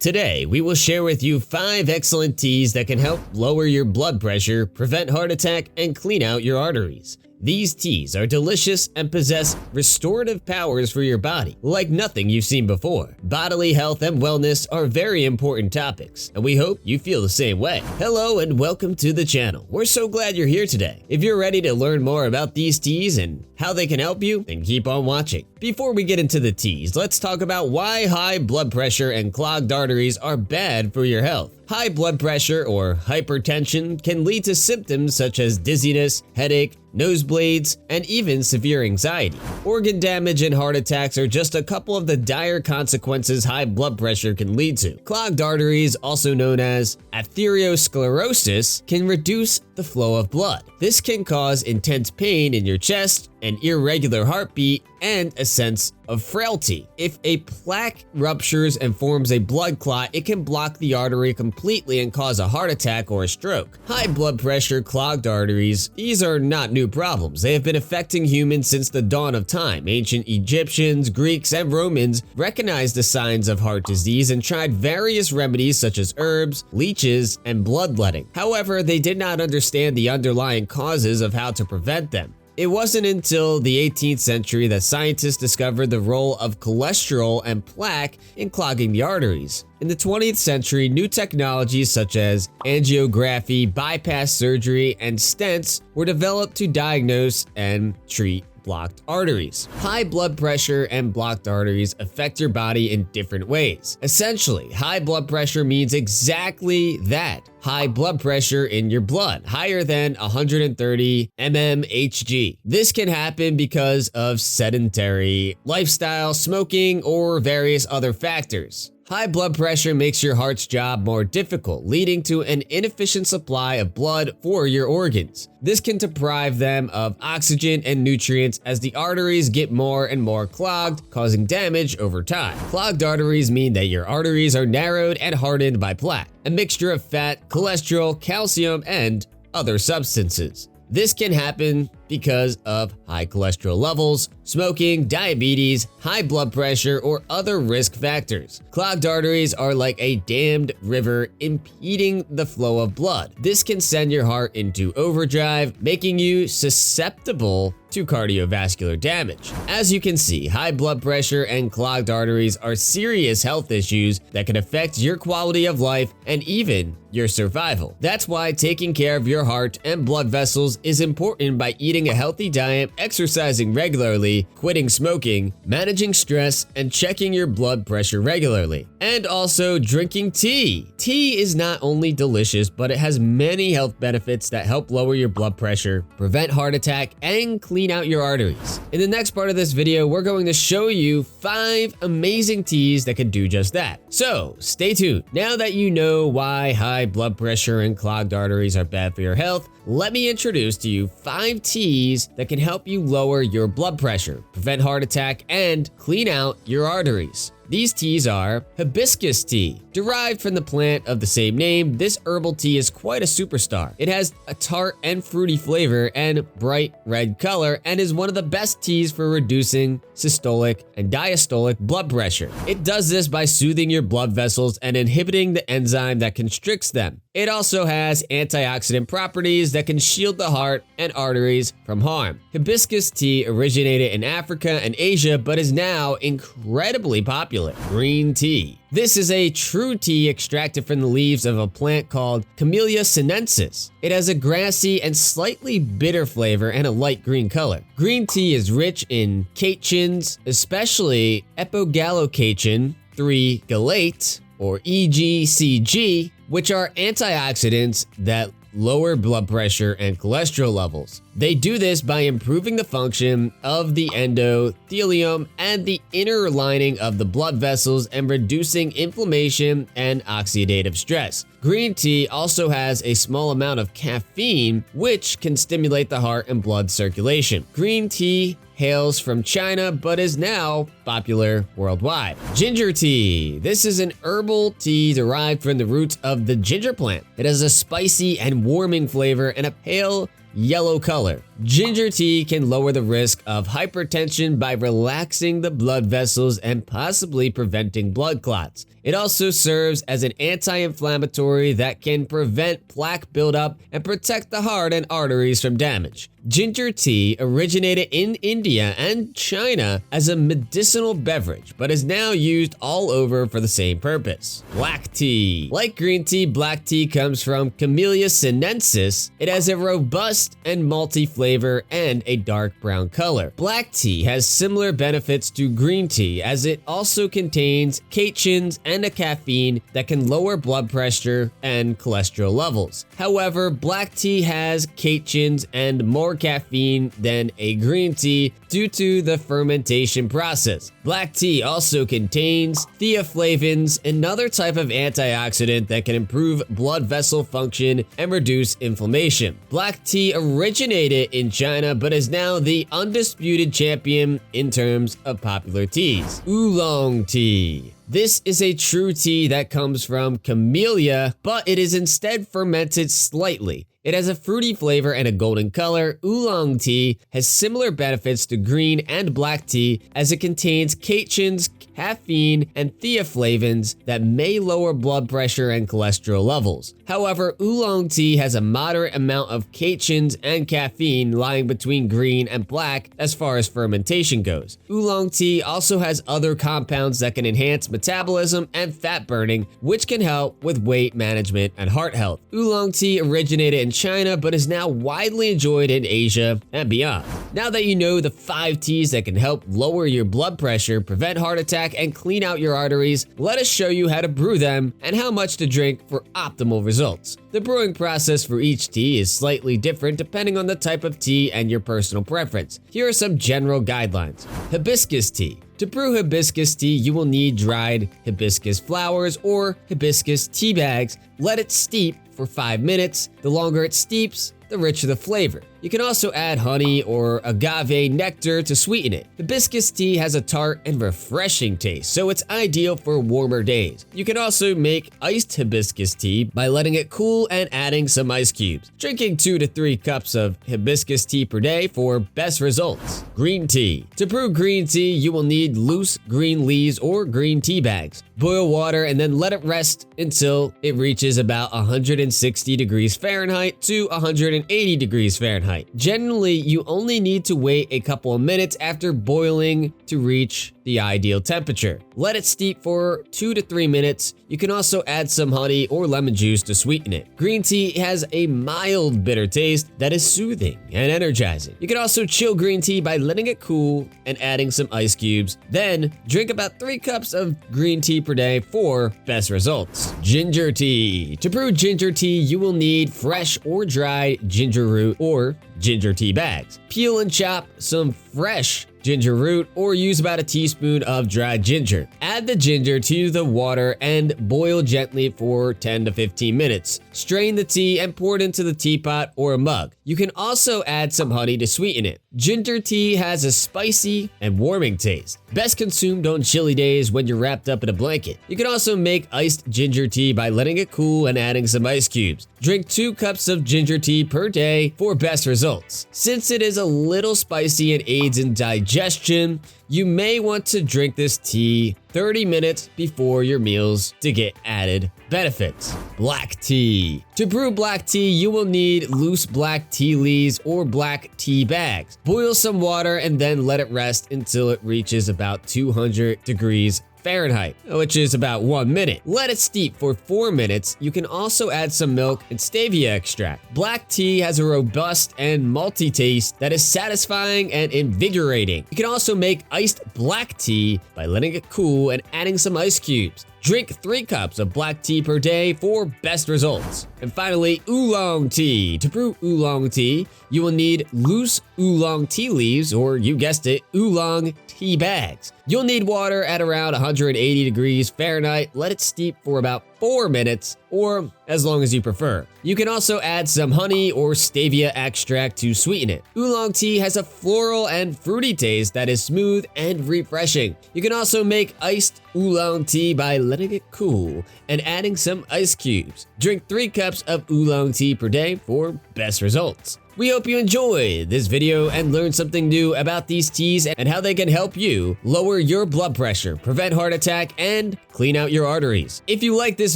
Today, we will share with you 5 excellent teas that can help lower your blood pressure, prevent heart attack, and clean out your arteries. These teas are delicious and possess restorative powers for your body, like nothing you've seen before. Bodily health and wellness are very important topics, and we hope you feel the same way. Hello and welcome to the channel. We're so glad you're here today. If you're ready to learn more about these teas and how they can help you, then keep on watching. Before we get into the teas, let's talk about why high blood pressure and clogged arteries are bad for your health. High blood pressure or hypertension can lead to symptoms such as dizziness, headache, nosebleeds, and even severe anxiety. Organ damage and heart attacks are just a couple of the dire consequences high blood pressure can lead to. Clogged arteries, also known as atherosclerosis, can reduce the flow of blood. This can cause intense pain in your chest, an irregular heartbeat, and a sense of frailty. If a plaque ruptures and forms a blood clot, it can block the artery completely and cause a heart attack or a stroke. High blood pressure, clogged arteries, these are not new problems. They have been affecting humans since the dawn of time. Ancient Egyptians, Greeks, and Romans recognized the signs of heart disease and tried various remedies such as herbs, leeches, and bloodletting. However, they did not understand the underlying causes of how to prevent them. It wasn't until the 18th century that scientists discovered the role of cholesterol and plaque in clogging the arteries. In the 20th century, new technologies such as angiography, bypass surgery, and stents were developed to diagnose and treat blocked arteries. High blood pressure and blocked arteries affect your body in different ways. Essentially, high blood pressure means exactly that. High blood pressure in your blood, higher than 130 mmHg. This can happen because of sedentary lifestyle, smoking, or various other factors. High blood pressure makes your heart's job more difficult, leading to an inefficient supply of blood for your organs. This can deprive them of oxygen and nutrients as the arteries get more and more clogged, causing damage over time. Clogged arteries mean that your arteries are narrowed and hardened by plaque, a mixture of fat, cholesterol, calcium, and other substances. This can happen because of high cholesterol levels, smoking, diabetes, high blood pressure, or other risk factors. Clogged arteries are like a dammed river impeding the flow of blood. This can send your heart into overdrive, making you susceptible to cardiovascular damage. As you can see, high blood pressure and clogged arteries are serious health issues that can affect your quality of life and even your survival. That's why taking care of your heart and blood vessels is important by eating a healthy diet, exercising regularly, quitting smoking, managing stress, and checking your blood pressure regularly. And also drinking tea. Tea is not only delicious, but it has many health benefits that help lower your blood pressure, prevent heart attack, and clean out your arteries. In the next part of this video, we're going to show you 5 amazing teas that can do just that. So stay tuned. Now that you know why high blood pressure and clogged arteries are bad for your health, let me introduce to you 5 teas that can help you lower your blood pressure, prevent heart attack, and clean out your arteries. These teas are hibiscus tea. Derived from the plant of the same name, this herbal tea is quite a superstar. It has a tart and fruity flavor and bright red color and is one of the best teas for reducing systolic and diastolic blood pressure. It does this by soothing your blood vessels and inhibiting the enzyme that constricts them. It also has antioxidant properties that can shield the heart and arteries from harm. Hibiscus tea originated in Africa and Asia but is now incredibly popular. Green tea. This is a true tea extracted from the leaves of a plant called Camellia sinensis. It has a grassy and slightly bitter flavor and a light green color. Green tea is rich in catechins, especially epigallocatechin 3-galate or EGCG, which are antioxidants that lower blood pressure and cholesterol levels. They do this by improving the function of the endothelium and the inner lining of the blood vessels and reducing inflammation and oxidative stress. Green tea also has a small amount of caffeine, which can stimulate the heart and blood circulation. Green tea hails from China but is now popular worldwide. Ginger tea. This is an herbal tea derived from the roots of the ginger plant. It has a spicy and warming flavor and a pale yellow color. Ginger tea can lower the risk of hypertension by relaxing the blood vessels and possibly preventing blood clots. It also serves as an anti-inflammatory that can prevent plaque buildup and protect the heart and arteries from damage. Ginger tea originated in India and China as a medicinal beverage, but is now used all over for the same purpose. Black tea. Like green tea, black tea comes from Camellia sinensis. It has a robust and malty flavor and a dark brown color. Black tea has similar benefits to green tea as it also contains catechins and a caffeine that can lower blood pressure and cholesterol levels. However, black tea has catechins and more caffeine than a green tea due to the fermentation process. Black tea also contains theaflavins, another type of antioxidant that can improve blood vessel function and reduce inflammation. Black tea originated in China but is now the undisputed champion in terms of popular teas. Oolong tea. This is a true tea that comes from camellia, but it is instead fermented slightly. It has a fruity flavor and a golden color. Oolong tea has similar benefits to green and black tea as it contains catechins, caffeine, and theaflavins that may lower blood pressure and cholesterol levels. However, oolong tea has a moderate amount of catechins and caffeine lying between green and black as far as fermentation goes. Oolong tea also has other compounds that can enhance metabolism and fat burning, which can help with weight management and heart health. Oolong tea originated in China but is now widely enjoyed in Asia and beyond. Now that you know the 5 teas that can help lower your blood pressure, prevent heart attack, and clean out your arteries, let us show you how to brew them and how much to drink for optimal results. The brewing process for each tea is slightly different depending on the type of tea and your personal preference. Here are some general guidelines. Hibiscus tea. To brew hibiscus tea, you will need dried hibiscus flowers or hibiscus tea bags. Let it steep for 5 minutes. The longer it steeps, the richer the flavor. You can also add honey or agave nectar to sweeten it. Hibiscus tea has a tart and refreshing taste, so it's ideal for warmer days. You can also make iced hibiscus tea by letting it cool and adding some ice cubes. Drinking 2 to 3 cups of hibiscus tea per day for best results. Green tea. To brew green tea, you will need loose green leaves or green tea bags. Boil water and then let it rest until it reaches about 160 degrees Fahrenheit to 180 degrees Fahrenheit. Generally, you only need to wait a couple of minutes after boiling to reach the ideal temperature. Let it steep for 2 to 3 minutes. You can also add some honey or lemon juice to sweeten it. Green tea has a mild bitter taste that is soothing and energizing. You can also chill green tea by letting it cool and adding some ice cubes. Then, drink about 3 cups of green tea per day for best results. Ginger tea. To brew ginger tea, you will need fresh or dried ginger root or ginger tea bags. Peel and chop some fresh ginger root or use about a teaspoon of dried ginger. Add the ginger to the water and boil gently for 10 to 15 minutes. Strain the tea and pour it into the teapot or a mug. You can also add some honey to sweeten it. Ginger tea has a spicy and warming taste. Best consumed on chilly days when you're wrapped up in a blanket. You can also make iced ginger tea by letting it cool and adding some ice cubes. Drink 2 cups of ginger tea per day for best results. Since it is a little spicy and aids in digestion, you may want to drink this tea 30 minutes before your meals to get added benefits. Black tea. To brew black tea, you will need loose black tea leaves or black tea bags. Boil some water and then let it rest until it reaches about 200 degrees Fahrenheit, which is about 1 minute. Let it steep for 4 minutes. You can also add some milk and stevia extract. Black tea has a robust and malty taste that is satisfying and invigorating. You can also make iced black tea by letting it cool and adding some ice cubes. Drink 3 cups of black tea per day for best results. And finally, oolong tea. To brew oolong tea, you will need loose oolong tea leaves, or you guessed it, oolong tea bags. You'll need water at around 180 degrees Fahrenheit. Let it steep for about 4 minutes, or as long as you prefer. You can also add some honey or stevia extract to sweeten it. Oolong tea has a floral and fruity taste that is smooth and refreshing. You can also make iced oolong tea by letting it cool and adding some ice cubes. Drink 3 cups of oolong tea per day for best results. We hope you enjoyed this video and learned something new about these teas and how they can help you lower your blood pressure, prevent heart attack, and clean out your arteries. If you like this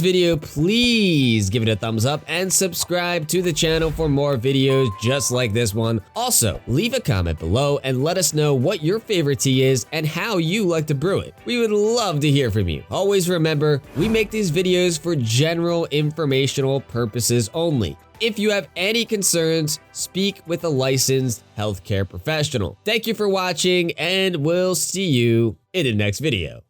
video, please give it a thumbs up and subscribe to the channel for more videos just like this one. Also, leave a comment below and let us know what your favorite tea is and how you like to brew it. We would love to hear from you. Always remember, we make these videos for general informational purposes only. If you have any concerns, speak with a licensed healthcare professional. Thank you for watching, and we'll see you in the next video.